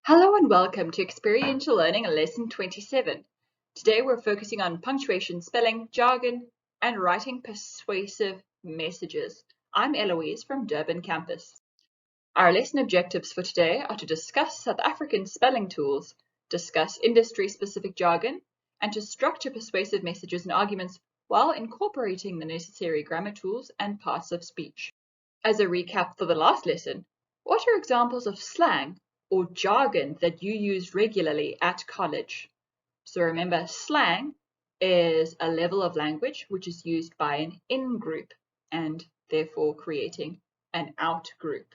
Hello and welcome to Experiential Learning Lesson 27. Today we're focusing on punctuation, spelling, jargon, and writing persuasive messages. I'm Eloise from Durban campus. Our lesson objectives for today are to discuss South African spelling tools, discuss industry-specific jargon, and to structure persuasive messages and arguments while incorporating the necessary grammar tools and parts of speech. As a recap for the last lesson, what are examples of slang or jargon that you use regularly at college? So remember, slang is a level of language which is used by an in-group and therefore creating an out-group.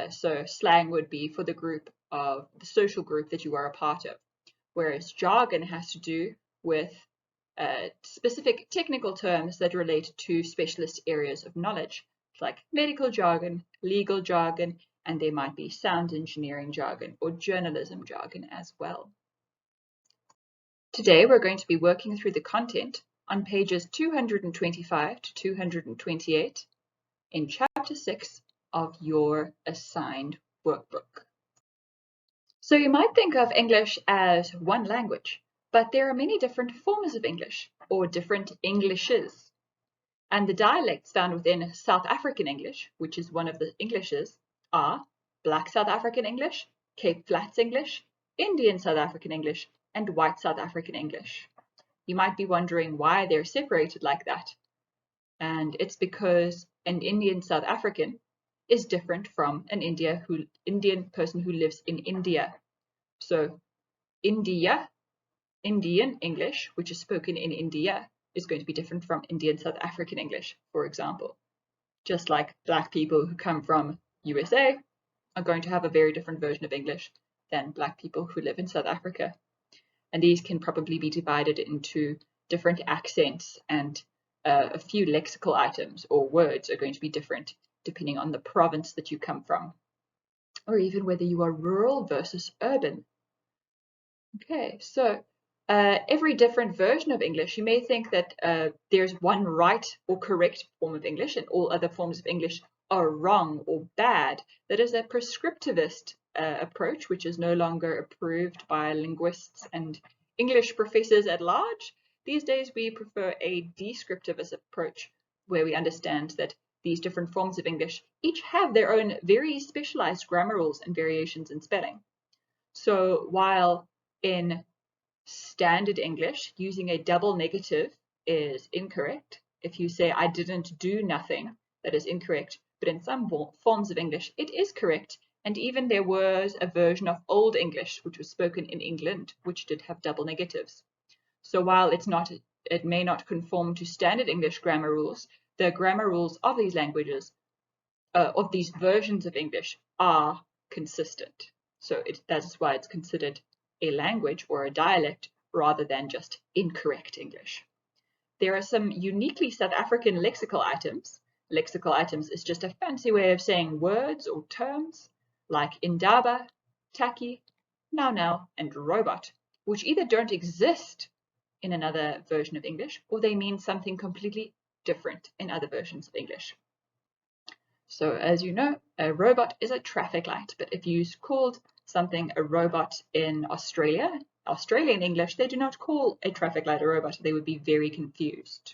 So slang would be for the group of the social group that you are a part of, whereas jargon has to do with specific technical terms that relate to specialist areas of knowledge, like medical jargon, legal jargon, and there might be sound engineering jargon or journalism jargon as well. Today we're going to be working through the content on pages 225 to 228 in chapter 6 of your assigned workbook. So you might think of English as one language, but there are many different forms of English or different Englishes. And the dialects found within South African English, which is one of the Englishes, are Black South African English, Cape Flats English, Indian South African English, and White South African English. You might be wondering why they're separated like that. And it's because an Indian South African is different from an Indian person who lives in India. So Indian English, which is spoken in India, is going to be different from Indian South African English, for example. Just like Black people who come from USA are going to have a very different version of English than Black people who live in South Africa. And these can probably be divided into different accents, and a few lexical items or words are going to be different depending on the province that you come from, or even whether you are rural versus urban. Okay, so every different version of English, you may think that there's one right or correct form of English and all other forms of English are wrong or bad. That is a prescriptivist approach, which is no longer approved by linguists and English professors at large. These days we prefer a descriptivist approach, where we understand that these different forms of English each have their own very specialized grammar rules and variations in spelling. So while in standard English, using a double negative is incorrect. If you say, I didn't do nothing, that is incorrect. But in some forms of English, it is correct. And even there was a version of Old English, which was spoken in England, which did have double negatives. So while it may not conform to standard English grammar rules, the grammar rules of these languages, of these versions of English, are consistent. So that is why it's considered a language or a dialect rather than just incorrect English. There are some uniquely South African lexical items. Lexical items is just a fancy way of saying words or terms like indaba, taki, now, and robot, which either don't exist in another version of English or they mean something completely different in other versions of English. So as you know, a robot is a traffic light, but if you called something a robot in Australian English, they do not call a traffic light a robot. They would be very confused.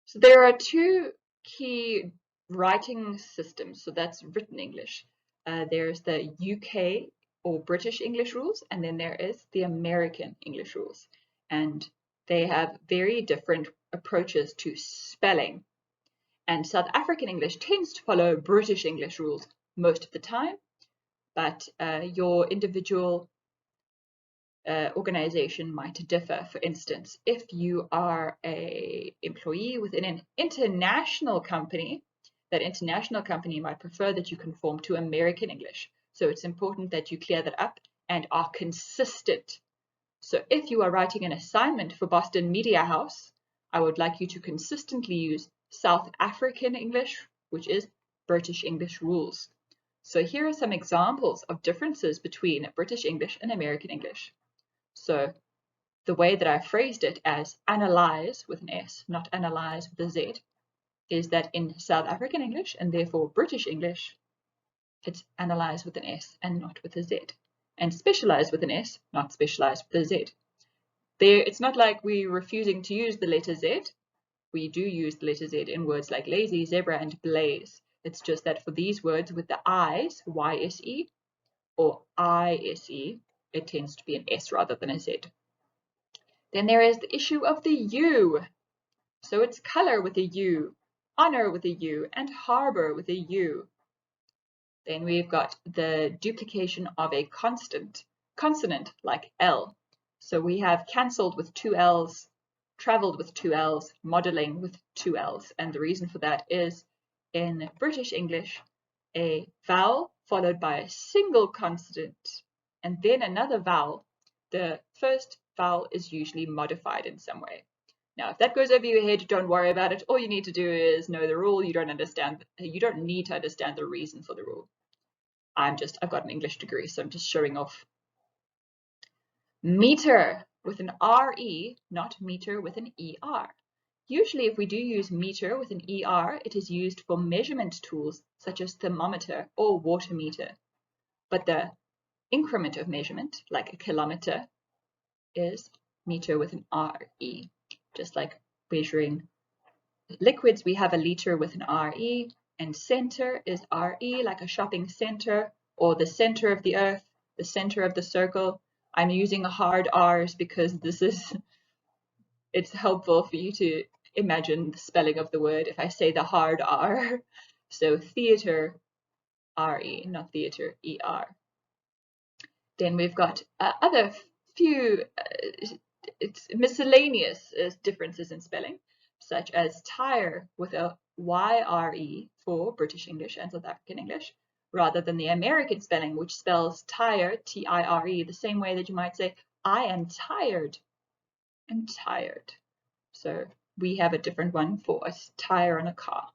So there are two key writing systems. So that's written English. There's the UK or British English rules, and then there is the American English rules. And they have very different approaches to spelling. And South African English tends to follow British English rules most of the time, but your individual organization might differ. For instance, if you are an employee within an international company, that international company might prefer that you conform to American English. So it's important that you clear that up and are consistent. So if you are writing an assignment for Boston Media House, I would like you to consistently use South African English, which is British English rules. So here are some examples of differences between British English and American English. So the way that I phrased it as analyze with an S, not analyze with a Z, is that in South African English and therefore British English, It's analyze with an S and not with a Z. And specialize with an S, not specialize with a Z. It's not like we're refusing to use the letter Z. We do use the letter Z in words like lazy, zebra, and blaze. It's just that for these words with the I's, Y-S-E, or I-S-E, it tends to be an S rather than a Z. Then there is the issue of the U. So it's color with a U, honor with a U, and harbor with a U. Then we've got the duplication of a consonant like L. So we have cancelled with two L's, traveled with two L's, modeling with two L's. And the reason for that is in British English, a vowel followed by a single consonant and then another vowel, the first vowel is usually modified in some way. Now, if that goes over your head, don't worry about it. All you need to do is know the rule. You don't need to understand the reason for the rule. I've got an English degree, so I'm just showing off. Meter with an R-E, not meter with an E-R. Usually, if we do use meter with an ER, it is used for measurement tools such as thermometer or water meter. But the increment of measurement, like a kilometer, is meter with an RE. Just like measuring liquids, we have a liter with an RE, and center is RE, like a shopping center, or the center of the earth, the center of the circle. I'm using hard R's because it's helpful for you to imagine the spelling of the word if I say the hard R. So theater, RE, not theater, ER. Then we've got other few it's miscellaneous differences in spelling, such as tire with a YRE for British English and South African English, rather than the American spelling, which spells tire, T-I-R-E, the same way that you might say, I am tired. I'm tired. So we have a different one for a tire on a car.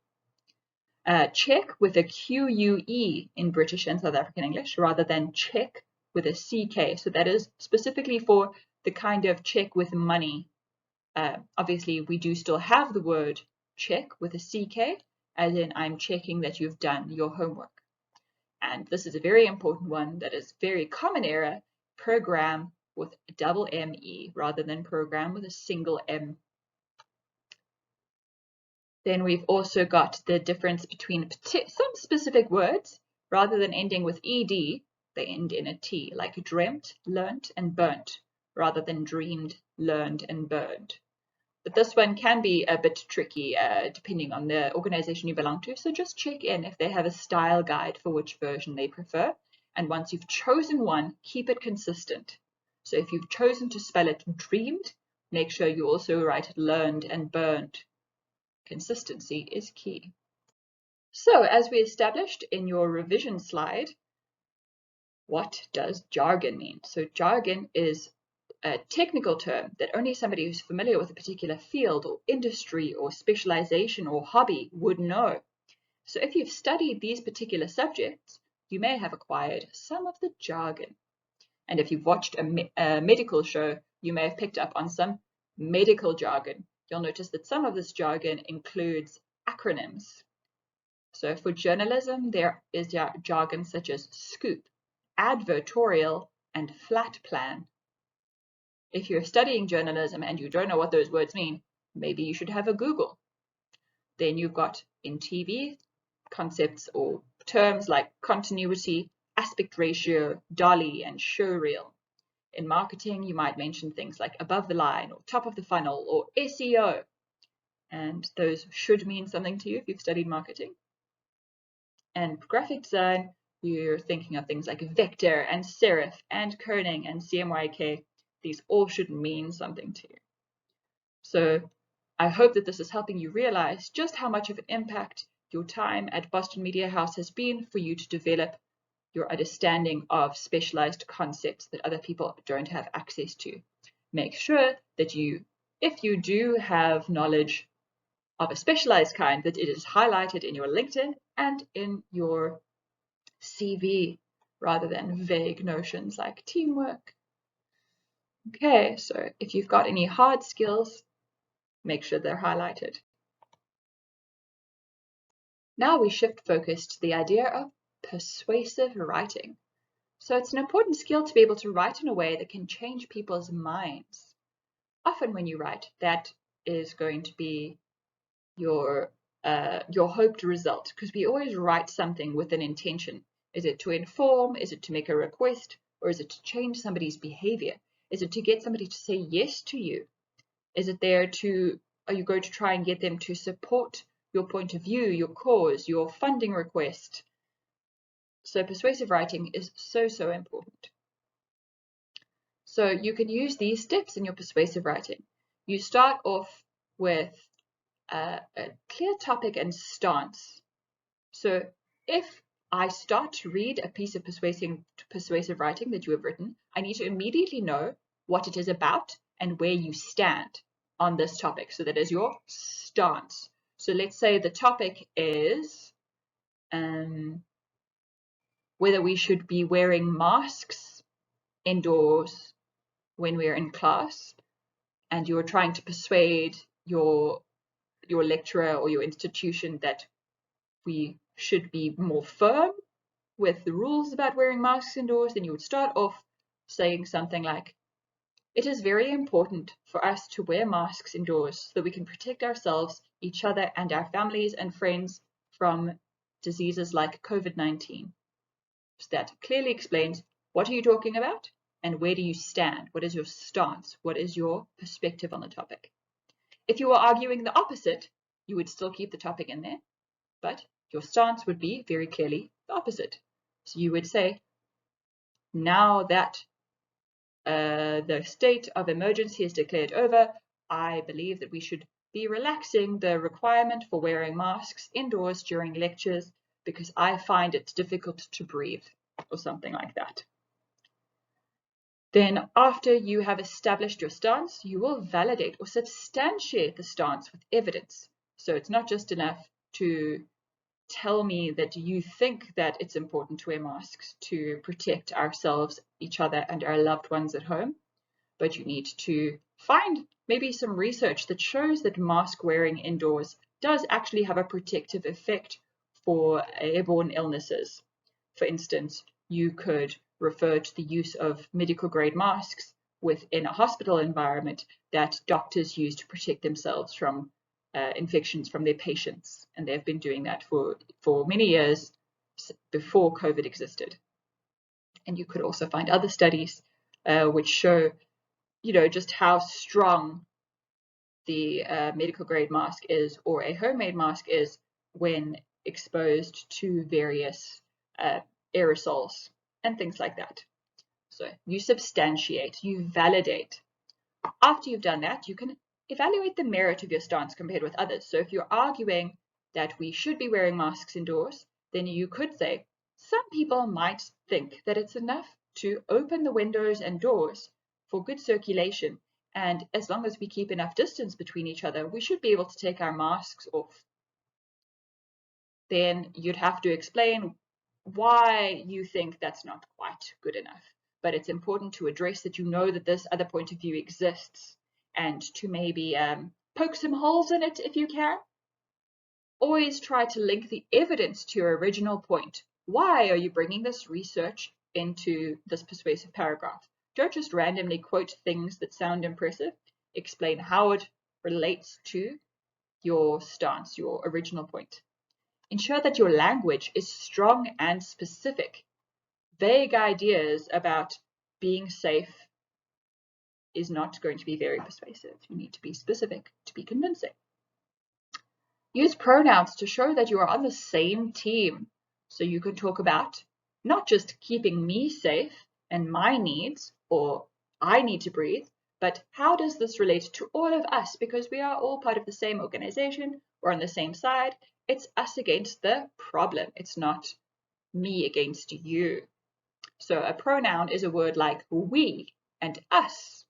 Check with a Q-U-E in British and South African English, rather than check with a CK. So that is specifically for the kind of check with money. Obviously, we do still have the word check with a CK, as in I'm checking that you've done your homework. And this is a very important one that is very common error, program with a double M-E rather than program with a single M. Then we've also got the difference between some specific words, rather than ending with ED, they end in a T, like dreamt, learnt, and burnt, rather than dreamed, learned, and burned. But this one can be a bit tricky depending on the organization you belong to, so just check in if they have a style guide for which version they prefer. And once you've chosen one, keep it consistent. So if you've chosen to spell it dreamed, make sure you also write it learned and burned. Consistency is key. So as we established in your revision slide, what does jargon mean? So jargon is a technical term that only somebody who's familiar with a particular field or industry or specialization or hobby would know. So if you've studied these particular subjects, you may have acquired some of the jargon. And if you've watched a medical show, you may have picked up on some medical jargon. You'll notice that some of this jargon includes acronyms. So for journalism, there is jargon such as scoop, advertorial, and flat plan. If you're studying journalism and you don't know what those words mean, maybe you should have a Google. Then you've got in TV concepts or terms like continuity, aspect ratio, dolly, and showreel. In marketing, you might mention things like above the line or top of the funnel or SEO. And those should mean something to you if you've studied marketing. And graphic design, you're thinking of things like vector and serif and kerning and CMYK. These all should mean something to you. So I hope that this is helping you realize just how much of an impact your time at Boston Media House has been for you to develop your understanding of specialized concepts that other people don't have access to. Make sure that if you do have knowledge of a specialized kind, that it is highlighted in your LinkedIn and in your CV rather than vague notions like teamwork. Okay, so if you've got any hard skills, make sure they're highlighted. Now we shift focus to the idea of persuasive writing. So it's an important skill to be able to write in a way that can change people's minds. Often when you write, that is going to be your hoped result, because we always write something with an intention. Is it to inform? Is it to make a request? Or is it to change somebody's behavior? Is it to get somebody to say yes to you? Is it there to, are you going to try and get them to support your point of view, your cause, your funding request? So persuasive writing is so, so important. So you can use these steps in your persuasive writing. You start off with a clear topic and stance. So if I start to read a piece of persuasive writing that you have written, I need to immediately know what it is about and where you stand on this topic. So that is your stance. So let's say the topic is whether we should be wearing masks indoors when we're in class, and you're trying to persuade your lecturer or your institution that we should be more firm with the rules about wearing masks indoors, then you would start off saying something like, it is very important for us to wear masks indoors so that we can protect ourselves, each other, and our families and friends from diseases like COVID-19. So that clearly explains what are you talking about and where do you stand? What is your stance? What is your perspective on the topic? If you were arguing the opposite, you would still keep the topic in there, but your stance would be very clearly the opposite. So you would say, now that the state of emergency is declared over, I believe that we should be relaxing the requirement for wearing masks indoors during lectures because I find it difficult to breathe, or something like that. Then after you have established your stance, you will validate or substantiate the stance with evidence. So it's not just enough to tell me that you think that it's important to wear masks to protect ourselves, each other, and our loved ones at home, but you need to find maybe some research that shows that mask wearing indoors does actually have a protective effect for airborne illnesses. For instance, you could refer to the use of medical grade masks within a hospital environment that doctors use to protect themselves from infections from their patients, and they've been doing that for many years before COVID existed. And you could also find other studies which show, just how strong the medical grade mask is, or a homemade mask is, when exposed to various aerosols and things like that. So you substantiate, you validate. After you've done that, you can evaluate the merit of your stance compared with others. So if you're arguing that we should be wearing masks indoors, then you could say, some people might think that it's enough to open the windows and doors for good circulation, and as long as we keep enough distance between each other, we should be able to take our masks off. Then you'd have to explain why you think that's not quite good enough. But it's important to address that you know that this other point of view exists, and to maybe poke some holes in it if you can. Always try to link the evidence to your original point. Why are you bringing this research into this persuasive paragraph? Don't just randomly quote things that sound impressive. Explain how it relates to your stance, your original point. Ensure that your language is strong and specific. Vague ideas about being safe is not going to be very persuasive. You need to be specific to be convincing. Use pronouns to show that you are on the same team. So you can talk about not just keeping me safe and my needs, or I need to breathe, but how does this relate to all of us? Because we are all part of the same organization, we're on the same side. It's us against the problem. It's not me against you. So a pronoun is a word like we and us.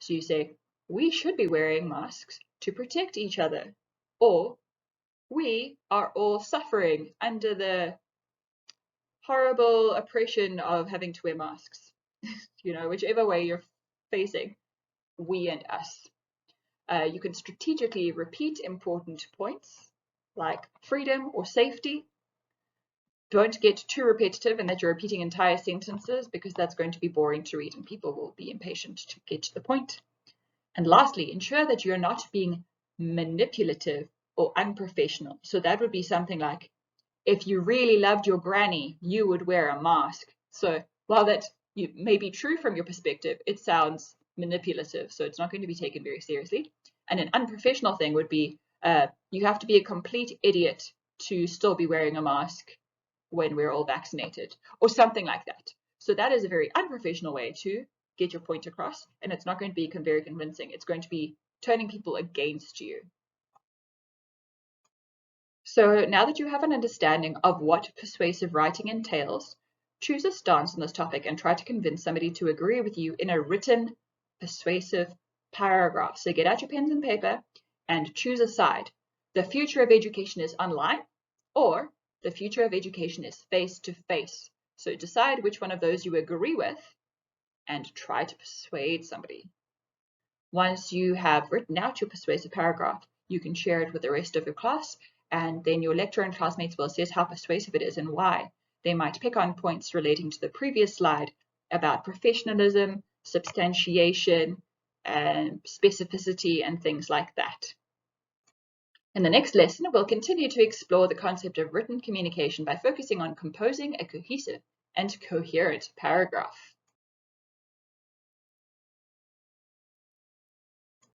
So you say, we should be wearing masks to protect each other, or we are all suffering under the horrible oppression of having to wear masks. Whichever way you're facing, we and us. You can strategically repeat important points like freedom or safety. Don't get too repetitive in that you're repeating entire sentences, because that's going to be boring to read and people will be impatient to get to the point. And lastly, ensure that you're not being manipulative or unprofessional. So that would be something like, if you really loved your granny, you would wear a mask. So while that may be true from your perspective, it sounds manipulative, so it's not going to be taken very seriously. And an unprofessional thing would be, you have to be a complete idiot to still be wearing a mask when we're all vaccinated, or something like that. So that is a very unprofessional way to get your point across, and it's not going to be very convincing. It's going to be turning people against you. So now that you have an understanding of what persuasive writing entails, choose a stance on this topic and try to convince somebody to agree with you in a written, persuasive paragraph. So get out your pens and paper and choose a side. The future of education is online, or the future of education is face-to-face. So decide which one of those you agree with and try to persuade somebody. Once you have written out your persuasive paragraph, you can share it with the rest of your class, and then your lecturer and classmates will assess how persuasive it is and why. They might pick on points relating to the previous slide about professionalism, substantiation, and specificity, and things like that. In the next lesson, we'll continue to explore the concept of written communication by focusing on composing a cohesive and coherent paragraph.